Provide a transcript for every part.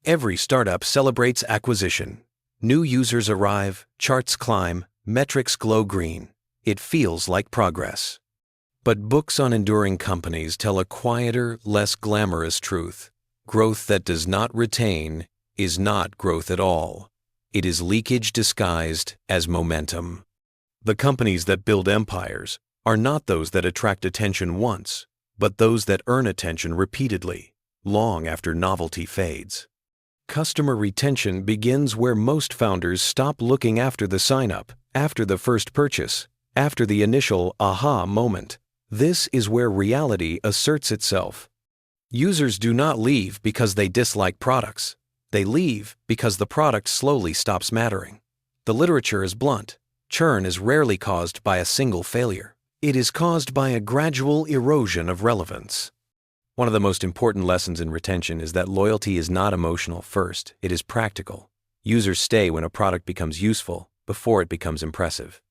Every startup celebrates acquisition. New users arrive, charts climb, metrics glow green. It feels like progress. But books on enduring companies tell a quieter, less glamorous truth. Growth that does not retain is not growth at all. It is leakage disguised as momentum. The companies that build empires are not those that attract attention once, but those that earn attention repeatedly, long after novelty fades. Customer retention begins where most founders stop looking after the sign-up, after the first purchase, after the initial aha moment. This is where reality asserts itself. Users do not leave because they dislike products. They leave because the product slowly stops mattering. The literature is blunt. Churn is rarely caused by a single failure. It is caused by a gradual erosion of relevance. One of the most important lessons in retention is that loyalty is not emotional first, it is practical. Users stay when a product becomes useful, before it becomes impressive.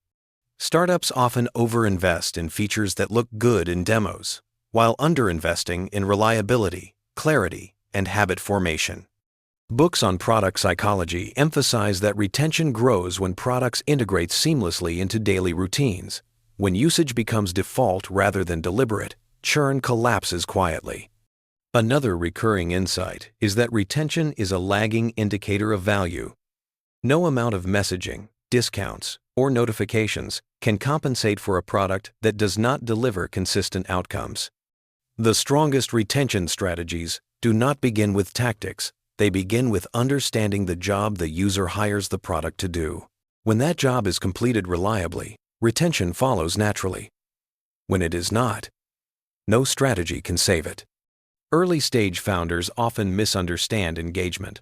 Startups often overinvest in features that look good in demos, while underinvesting in reliability, clarity, and habit formation. Books on product psychology emphasize that retention grows when products integrate seamlessly into daily routines. When usage becomes default rather than deliberate, churn collapses quietly. Another recurring insight is that retention is a lagging indicator of value. No amount of messaging, discounts, or notifications can compensate for a product that does not deliver consistent outcomes. The strongest retention strategies do not begin with tactics. They begin with understanding the job the user hires the product to do. When that job is completed reliably, retention follows naturally. When it is not, no strategy can save it. Early-stage founders often misunderstand engagement.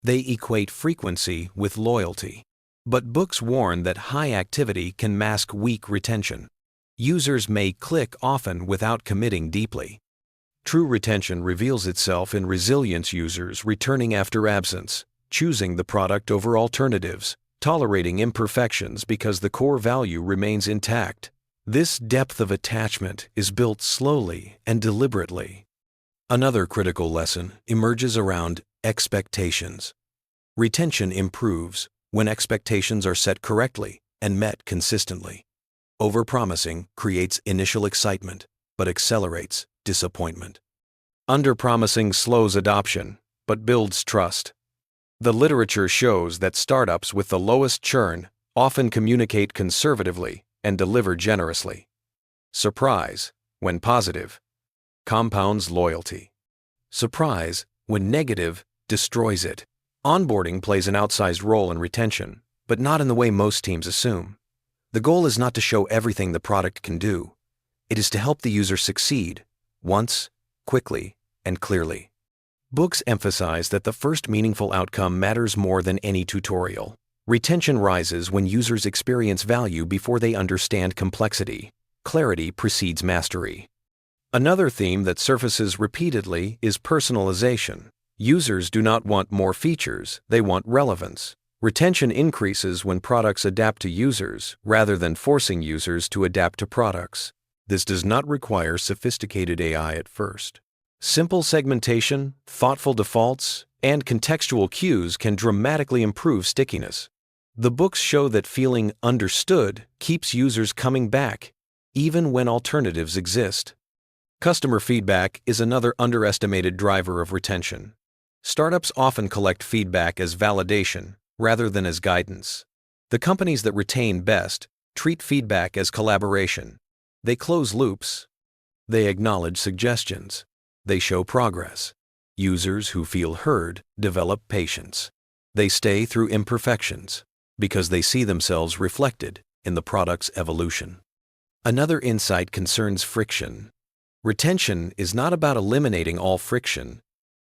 They equate frequency with loyalty. But books warn that high activity can mask weak retention. Users may click often without committing deeply. True retention reveals itself in resilient users returning after absence, choosing the product over alternatives, tolerating imperfections because the core value remains intact. This depth of attachment is built slowly and deliberately. Another critical lesson emerges around expectations. Retention improves when expectations are set correctly and met consistently. Overpromising creates initial excitement, but accelerates disappointment. Underpromising slows adoption, but builds trust. The literature shows that startups with the lowest churn often communicate conservatively and deliver generously. Surprise, when positive, compounds loyalty. Surprise, when negative, destroys it. Onboarding plays an outsized role in retention, but not in the way most teams assume. The goal is not to show everything the product can do. It is to help the user succeed, once, quickly, and clearly. Books emphasize that the first meaningful outcome matters more than any tutorial. Retention rises when users experience value before they understand complexity. Clarity precedes mastery. Another theme that surfaces repeatedly is personalization. Users do not want more features, they want relevance. Retention increases when products adapt to users rather than forcing users to adapt to products. This does not require sophisticated AI at first. Simple segmentation, thoughtful defaults, and contextual cues can dramatically improve stickiness. The books show that feeling understood keeps users coming back, even when alternatives exist. Customer feedback is another underestimated driver of retention. Startups often collect feedback as validation rather than as guidance. The companies that retain best treat feedback as collaboration. They close loops. They acknowledge suggestions. They show progress. Users who feel heard develop patience. They stay through imperfections because they see themselves reflected in the product's evolution. Another insight concerns friction. Retention is not about eliminating all friction.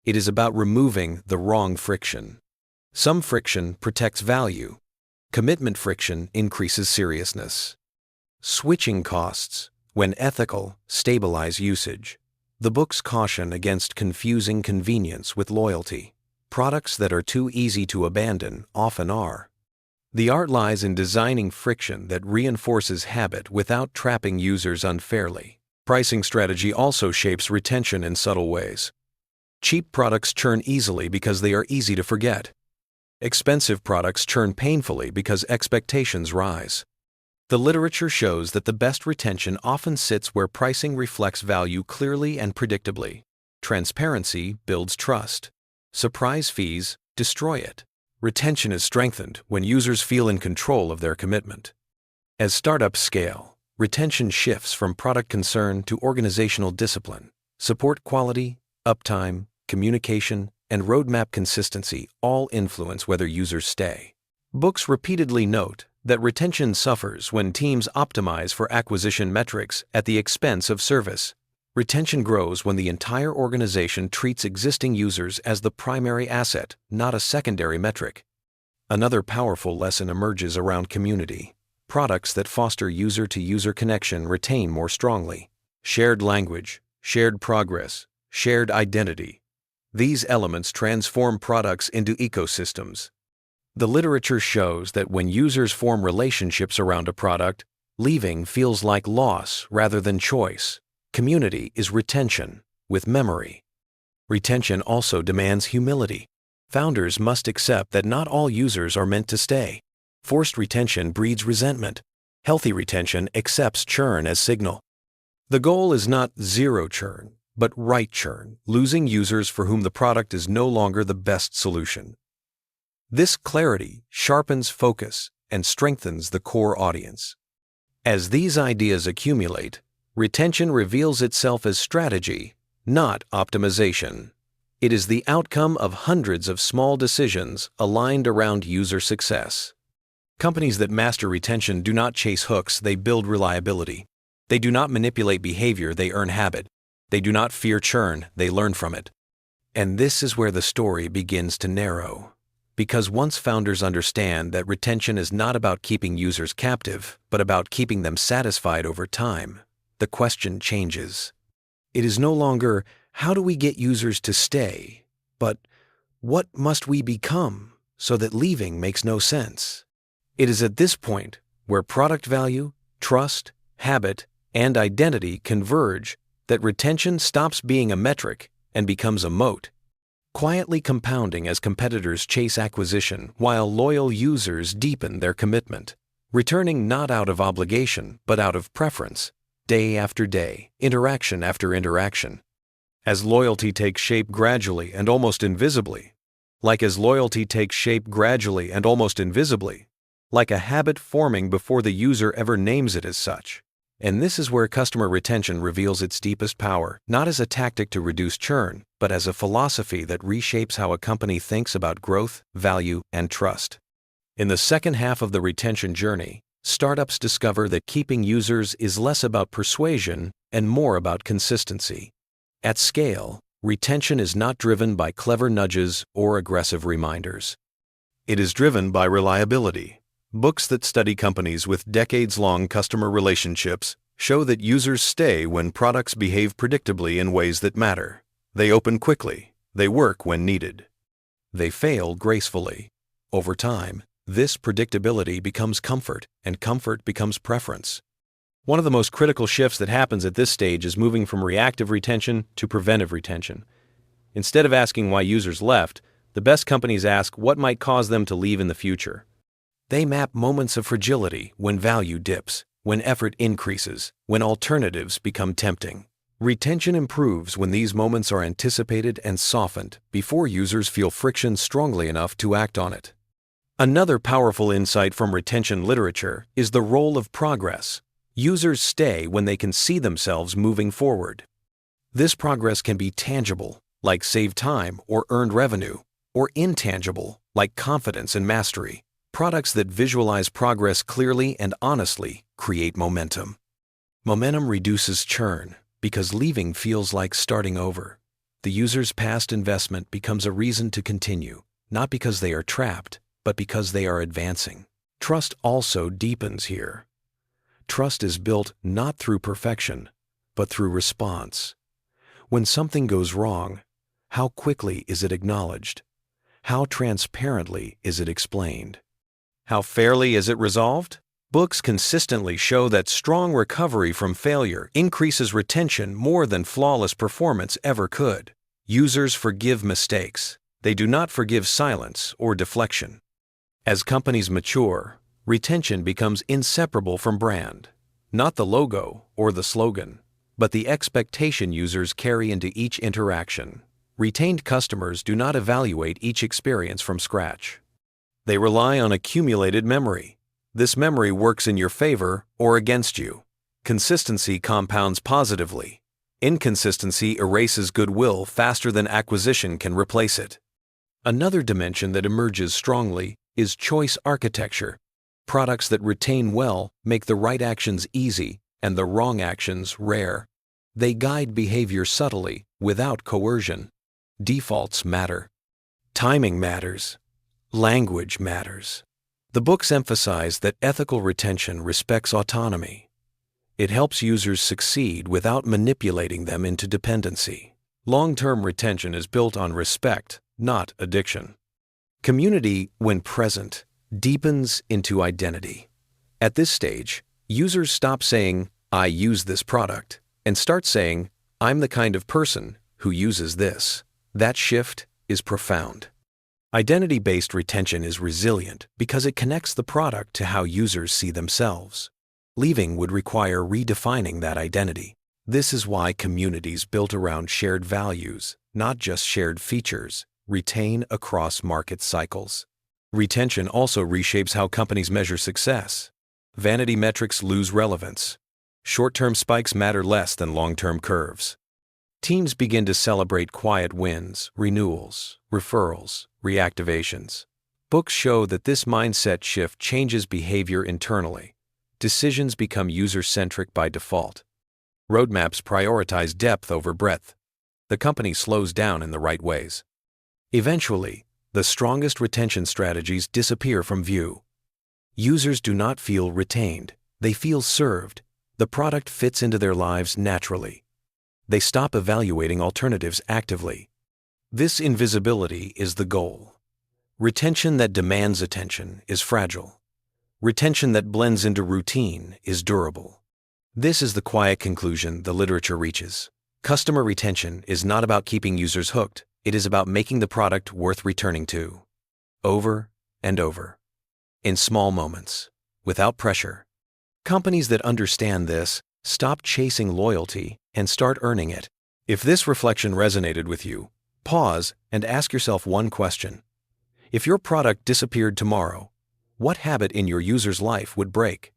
It is about removing the wrong friction. Some friction protects value. Commitment friction increases seriousness. Switching costs, when ethical, stabilize usage. The books caution against confusing convenience with loyalty. Products that are too easy to abandon often are. The art lies in designing friction that reinforces habit without trapping users unfairly. Pricing strategy also shapes retention in subtle ways. Cheap products churn easily because they are easy to forget. Expensive products churn painfully because expectations rise. The literature shows that the best retention often sits where pricing reflects value clearly and predictably. Transparency builds trust. Surprise fees destroy it. Retention is strengthened when users feel in control of their commitment. As startups scale, retention shifts from product concern to organizational discipline. Support quality, uptime, communication, and roadmap consistency all influence whether users stay. Books repeatedly note that retention suffers when teams optimize for acquisition metrics at the expense of service. Retention grows when the entire organization treats existing users as the primary asset, not a secondary metric. Another powerful lesson emerges around community. Products that foster user-to-user connection retain more strongly. Shared language, shared progress, shared identity. These elements transform products into ecosystems. The literature shows that when users form relationships around a product, leaving feels like loss rather than choice. Community is retention, with memory. Retention also demands humility. Founders must accept that not all users are meant to stay. Forced retention breeds resentment. Healthy retention accepts churn as signal. The goal is not zero churn, but right churn, losing users for whom the product is no longer the best solution. This clarity sharpens focus and strengthens the core audience. As these ideas accumulate, retention reveals itself as strategy, not optimization. It is the outcome of hundreds of small decisions aligned around user success. Companies that master retention do not chase hooks, they build reliability. They do not manipulate behavior, they earn habit. They do not fear churn, they learn from it. And this is where the story begins to narrow. Because once founders understand that retention is not about keeping users captive, but about keeping them satisfied over time, the question changes. It is no longer, how do we get users to stay, but what must we become so that leaving makes no sense? It is at this point where product value, trust, habit, and identity converge that retention stops being a metric and becomes a moat, quietly compounding as competitors chase acquisition while loyal users deepen their commitment, returning not out of obligation but out of preference, day after day, interaction after interaction. As loyalty takes shape gradually and almost invisibly, like a habit forming before the user ever names it as such. And this is where customer retention reveals its deepest power, not as a tactic to reduce churn, but as a philosophy that reshapes how a company thinks about growth, value, and trust. In the second half of the retention journey, startups discover that keeping users is less about persuasion and more about consistency. At scale, retention is not driven by clever nudges or aggressive reminders. It is driven by reliability. Books that study companies with decades-long customer relationships show that users stay when products behave predictably in ways that matter. They open quickly. They work when needed. They fail gracefully. Over time, this predictability becomes comfort, and comfort becomes preference. One of the most critical shifts that happens at this stage is moving from reactive retention to preventive retention. Instead of asking why users left, the best companies ask what might cause them to leave in the future. They map moments of fragility when value dips, when effort increases, when alternatives become tempting. Retention improves when these moments are anticipated and softened before users feel friction strongly enough to act on it. Another powerful insight from retention literature is the role of progress. Users stay when they can see themselves moving forward. This progress can be tangible, like saved time or earned revenue, or intangible, like confidence and mastery. Products that visualize progress clearly and honestly create momentum. Momentum reduces churn because leaving feels like starting over. The user's past investment becomes a reason to continue, not because they are trapped, but because they are advancing. Trust also deepens here. Trust is built not through perfection, but through response. When something goes wrong, how quickly is it acknowledged? How transparently is it explained? How fairly is it resolved? Books consistently show that strong recovery from failure increases retention more than flawless performance ever could. Users forgive mistakes. They do not forgive silence or deflection. As companies mature, retention becomes inseparable from brand. Not the logo or the slogan, but the expectation users carry into each interaction. Retained customers do not evaluate each experience from scratch. They rely on accumulated memory. This memory works in your favor or against you. Consistency compounds positively. Inconsistency erases goodwill faster than acquisition can replace it. Another dimension that emerges strongly is choice architecture. Products that retain well make the right actions easy and the wrong actions rare. They guide behavior subtly, without coercion. Defaults matter. Timing matters. Language matters. The books emphasize that ethical retention respects autonomy. It helps users succeed without manipulating them into dependency. Long-term retention is built on respect, not addiction. Community, when present, deepens into identity. At this stage, users stop saying, "I use this product," and start saying, "I'm the kind of person who uses this." That shift is profound. Identity-based retention is resilient because it connects the product to how users see themselves. Leaving would require redefining that identity. This is why communities built around shared values, not just shared features, retain across market cycles. Retention also reshapes how companies measure success. Vanity metrics lose relevance. Short-term spikes matter less than long-term curves. Teams begin to celebrate quiet wins, renewals, referrals, reactivations. Books show that this mindset shift changes behavior internally. Decisions become user-centric by default. Roadmaps prioritize depth over breadth. The company slows down in the right ways. Eventually, the strongest retention strategies disappear from view. Users do not feel retained. They feel served. The product fits into their lives naturally. They stop evaluating alternatives actively. This invisibility is the goal. Retention that demands attention is fragile. Retention that blends into routine is durable. This is the quiet conclusion the literature reaches. Customer retention is not about keeping users hooked. It is about making the product worth returning to. Over and over. In small moments. Without pressure. Companies that understand this stop chasing loyalty and start earning it. If this reflection resonated with you, pause and ask yourself one question. If your product disappeared tomorrow, what habit in your user's life would break?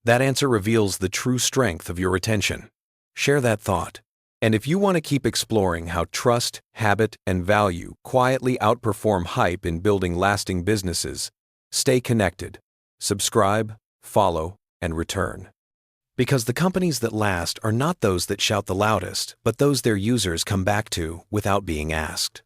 That answer reveals the true strength of your retention. Share that thought. And if you want to keep exploring how trust, habit, and value quietly outperform hype in building lasting businesses, stay connected. Subscribe, follow, and return. Because the companies that last are not those that shout the loudest, but those their users come back to without being asked.